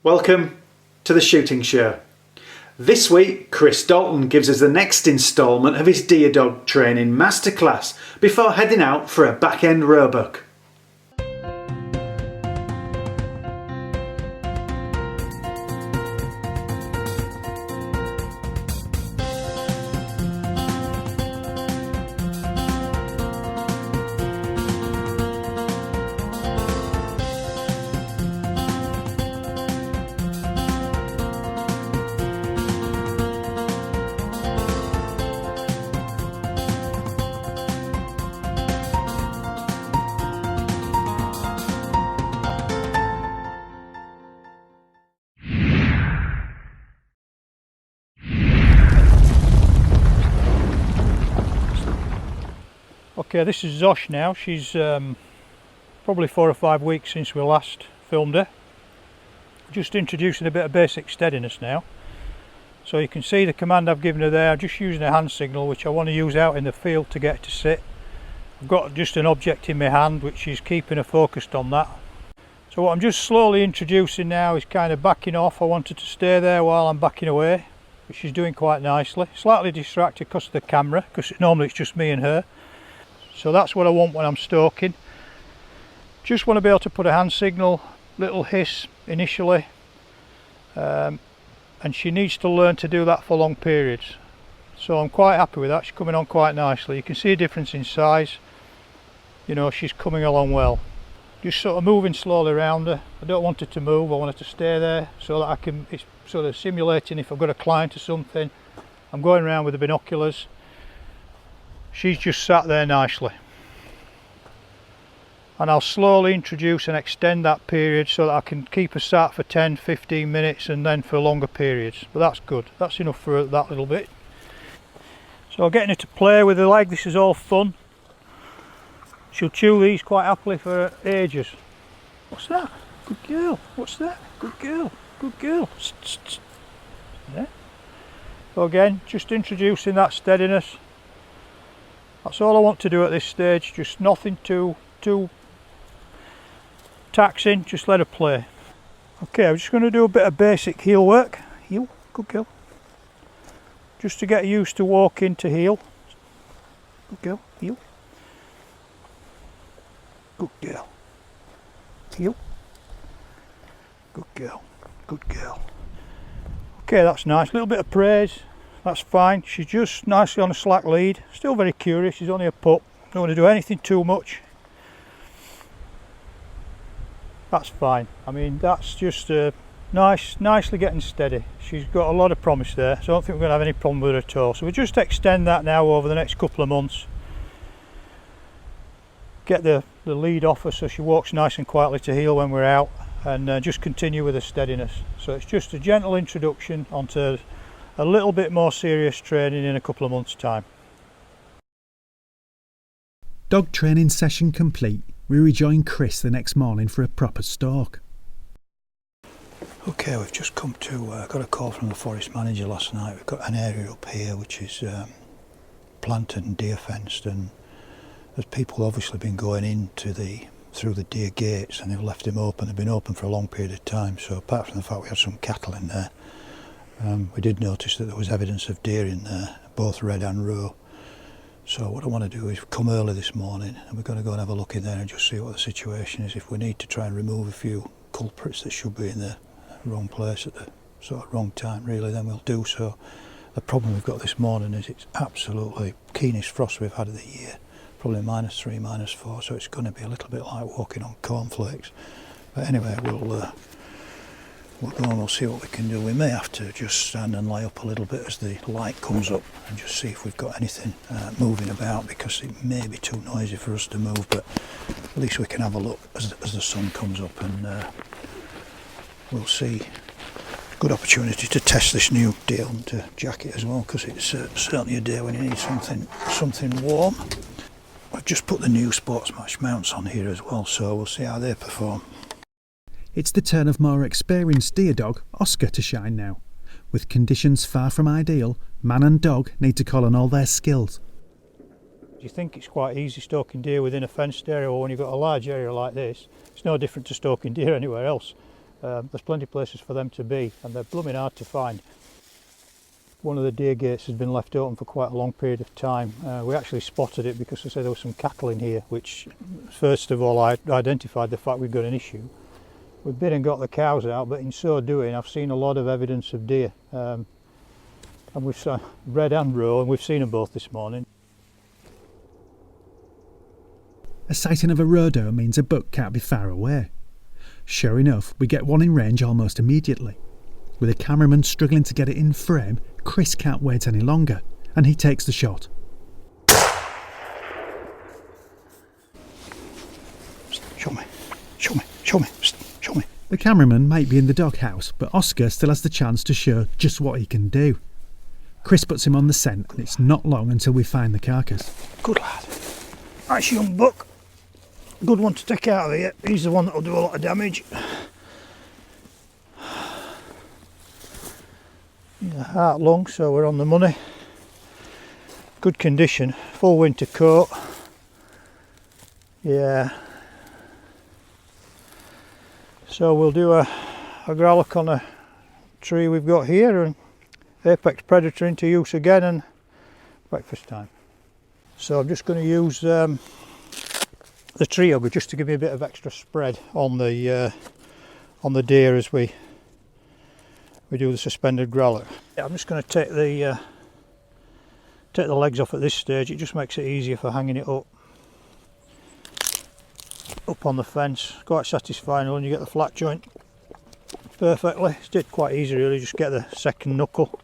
Welcome to the shooting show. This week, Chris Dalton gives us the next instalment of his deer dog training masterclass before heading out for a back-end roebuck. Okay, this is Zosh now. She's probably 4 or 5 weeks since we last filmed her. Just introducing a bit of basic steadiness now. So you can see the command I've given her there. I'm just using a hand signal which I want to use out in the field to get her to sit. I've got just an object in my hand which is keeping her focused on that. So what I'm just slowly introducing now is kind of backing off. I want her to stay there while I'm backing away, which she's doing quite nicely. Slightly distracted because of the camera, because normally it's just me and her. So that's what I want when I'm stalking. Just want to be able to put a hand signal, little hiss initially, and she needs to learn to do that for long periods. So I'm quite happy with that. She's coming on quite nicely. You can see a difference in size. You know, she's coming along well. Just sort of moving slowly around her. I don't want her to move, I want her to stay there so that I can, it's sort of simulating if I've got a client or something. I'm going around with the binoculars. She's just sat there nicely, and I'll slowly introduce and extend that period so that I can keep her sat for 10-15 minutes and then for longer periods. But that's good, that's enough for that little bit. So getting her to play with the leg, this is all fun. She'll chew these quite happily for ages. What's that? Good girl. What's that? Good girl. Good girl. Yeah. So again, just introducing that steadiness. That's all I want to do at this stage, just nothing too taxing, just let her play. Okay, I'm just going to do a bit of basic heel work. Heel, good girl. Just to get used to walking to heel. Good girl, heel. Good girl. Heel. Good girl, good girl. Okay, that's nice, a little bit of praise. That's fine. She's just nicely on a slack lead. Still very curious. She's only a pup. Don't want to do anything too much. That's fine. I mean, that's just nicely getting steady. She's got a lot of promise there, so I don't think we're going to have any problem with her at all. So we'll just extend that now over the next couple of months. Get the lead off her so she walks nice and quietly to heel when we're out, and just continue with the steadiness. So it's just a gentle introduction onto a little bit more serious training in a couple of months' time. Dog training session complete. We rejoin Chris the next morning for a proper stalk. Okay, we've just come to, got a call from the forest manager last night. We've got an area up here which is planted and deer fenced, and there's people obviously been going into through the deer gates, and they've left them open. They've been open for a long period of time, so apart from the fact we had some cattle in there, we did notice that there was evidence of deer in there, both red and roe. So what I want to do is come early this morning, and we're going to go and have a look in there and just see what the situation is. If we need to try and remove a few culprits that should be in the wrong place at the sort of wrong time, really, then we'll do so. The problem we've got this morning is it's absolutely keenest frost we've had of the year, probably -3, -4, so it's going to be a little bit like walking on cornflakes. But anyway, we'll go and we'll see what we can do. We may have to just stand and lie up a little bit as the light comes up and just see if we've got anything moving about, because it may be too noisy for us to move, but at least we can have a look as the sun comes up, and we'll see. Good opportunity to test this new deer hunter jacket as well, because it's certainly a day when you need something warm. I've just put the new Sports Match mounts on here as well, so we'll see how they perform. It's the turn of more experienced deer dog, Oscar, to shine now. With conditions far from ideal, man and dog need to call on all their skills. Do you think it's quite easy stalking deer within a fenced area, or when you've got a large area like this? It's no different to stalking deer anywhere else. There's plenty of places for them to be, and they're blooming hard to find. One of the deer gates has been left open for quite a long period of time. We actually spotted it because I said there was some cattle in here, which first of all I identified the fact we've got an issue. We've been and got the cows out, but in so doing I've seen a lot of evidence of deer. And we've seen red and roe, and we've seen them both this morning. A sighting of a roe doe means a buck can't be far away. Sure enough, we get one in range almost immediately. With a cameraman struggling to get it in frame, Chris can't wait any longer, and he takes the shot. Show me, show me, show me, show me. The cameraman might be in the doghouse, but Oscar still has the chance to show just what he can do. Chris puts him on the scent, and it's not long until we find the carcass. Good lad. Nice young buck. Good one to take out of here. He's the one that will do a lot of damage. He's a heart lung, so we're on the money. Good condition, full winter coat. Yeah. So we'll do a growlock on a tree we've got here, and apex predator into use again, and breakfast time. So I'm just going to use the tree hugger just to give me a bit of extra spread on the deer as we do the suspended growler. Yeah, I'm just going to take the legs off at this stage. It just makes it easier for hanging it up on the fence. Quite satisfying when you get the flat joint perfectly. It's did quite easy really, just get the second knuckle.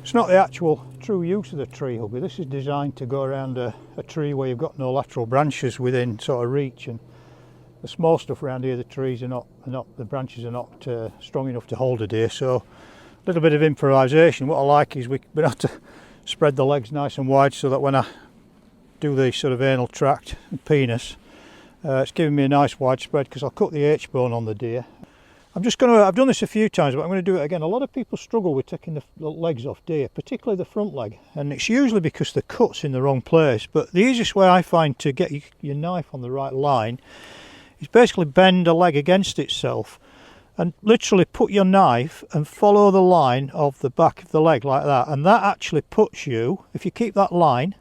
It's not the actual true use of the tree hugger. This is designed to go around a tree where you've got no lateral branches within sort of reach, and the small stuff around here, the trees are not the branches are not strong enough to hold a deer. So a little bit of improvisation. What I like is we have to spread the legs nice and wide so that when I do the sort of anal tract and penis, it's giving me a nice wide spread, because I'll cut the H-bone on the deer. I've done this a few times, but I'm going to do it again. A lot of people struggle with taking the legs off deer, particularly the front leg, and it's usually because the cut's in the wrong place. But the easiest way I find to get your knife on the right line is basically bend a leg against itself and literally put your knife and follow the line of the back of the leg like that, and that actually puts you, if you keep that line,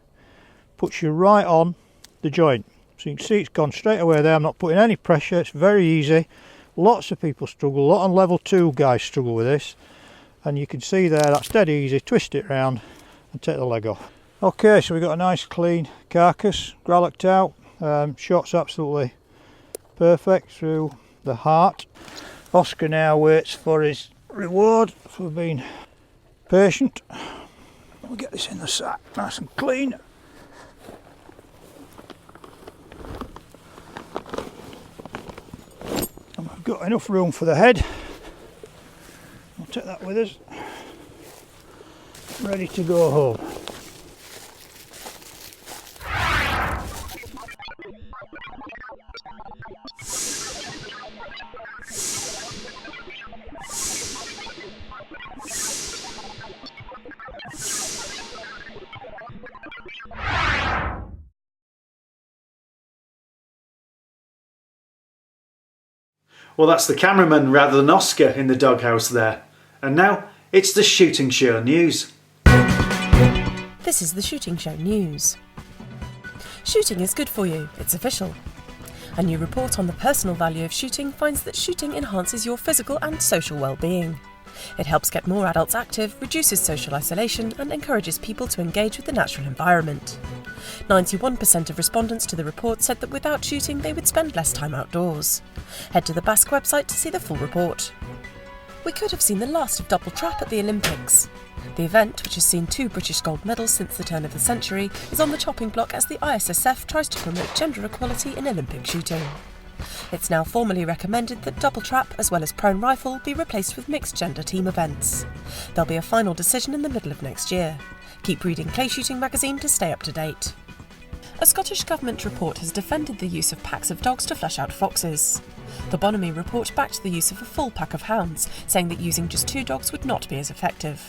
puts you right on the joint. So you can see it's gone straight away there. I'm not putting any pressure, it's very easy. Lots of people struggle, a lot of level 2 guys struggle with this, and you can see there that's dead easy. Twist it round and take the leg off. Okay, so we've got a nice clean carcass, growlocked out. Shot's absolutely perfect through the heart. Oscar now waits for his reward for being patient. We'll get this in the sack nice and clean. We've got enough room for the head. We'll take that with us. Ready to go home. Well, that's the cameraman rather than Oscar in the doghouse there. And now it's the shooting show news. This is the shooting show news. Shooting is good for you, it's official. A new report on the personal value of shooting finds that shooting enhances your physical and social well-being. It helps get more adults active, reduces social isolation, and encourages people to engage with the natural environment. 91% of respondents to the report said that without shooting they would spend less time outdoors. Head to the Basque website to see the full report. We could have seen the last of double trap at the Olympics. The event, which has seen 2 British gold medals since the turn of the century, is on the chopping block as the ISSF tries to promote gender equality in Olympic shooting. It's now formally recommended that double trap, as well as prone rifle, be replaced with mixed gender team events. There'll be a final decision in the middle of next year. Keep reading Clay Shooting magazine to stay up to date. A Scottish Government report has defended the use of packs of dogs to flush out foxes. The Bonomi report backed the use of a full pack of hounds, saying that using just 2 dogs would not be as effective.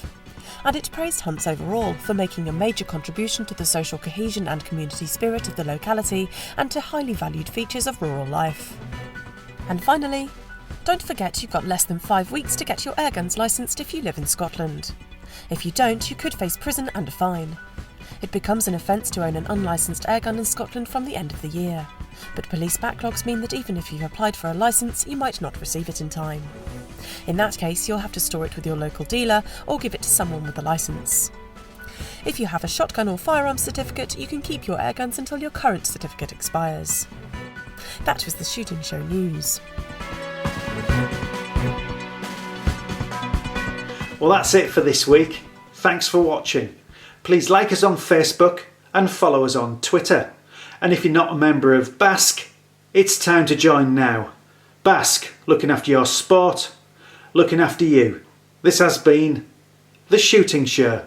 And it praised hunts overall for making a major contribution to the social cohesion and community spirit of the locality and to highly valued features of rural life. And finally, Don't forget you've got less than 5 weeks to get your airguns licensed if you live in Scotland. If you don't, you could face prison and a fine. It becomes an offence to own an unlicensed airgun in Scotland from the end of the year, but police backlogs mean that even if you've applied for a licence, you might not receive it in time. In that case, you'll have to store it with your local dealer or give it to someone with a licence. If you have a shotgun or firearms certificate, you can keep your airguns until your current certificate expires. That was the Shooting Show News. Well, that's it for this week. Thanks for watching. Please like us on Facebook and follow us on Twitter. And if you're not a member of Basque, it's time to join now. Basque, looking after your sport, looking after you. This has been The Shooting Show.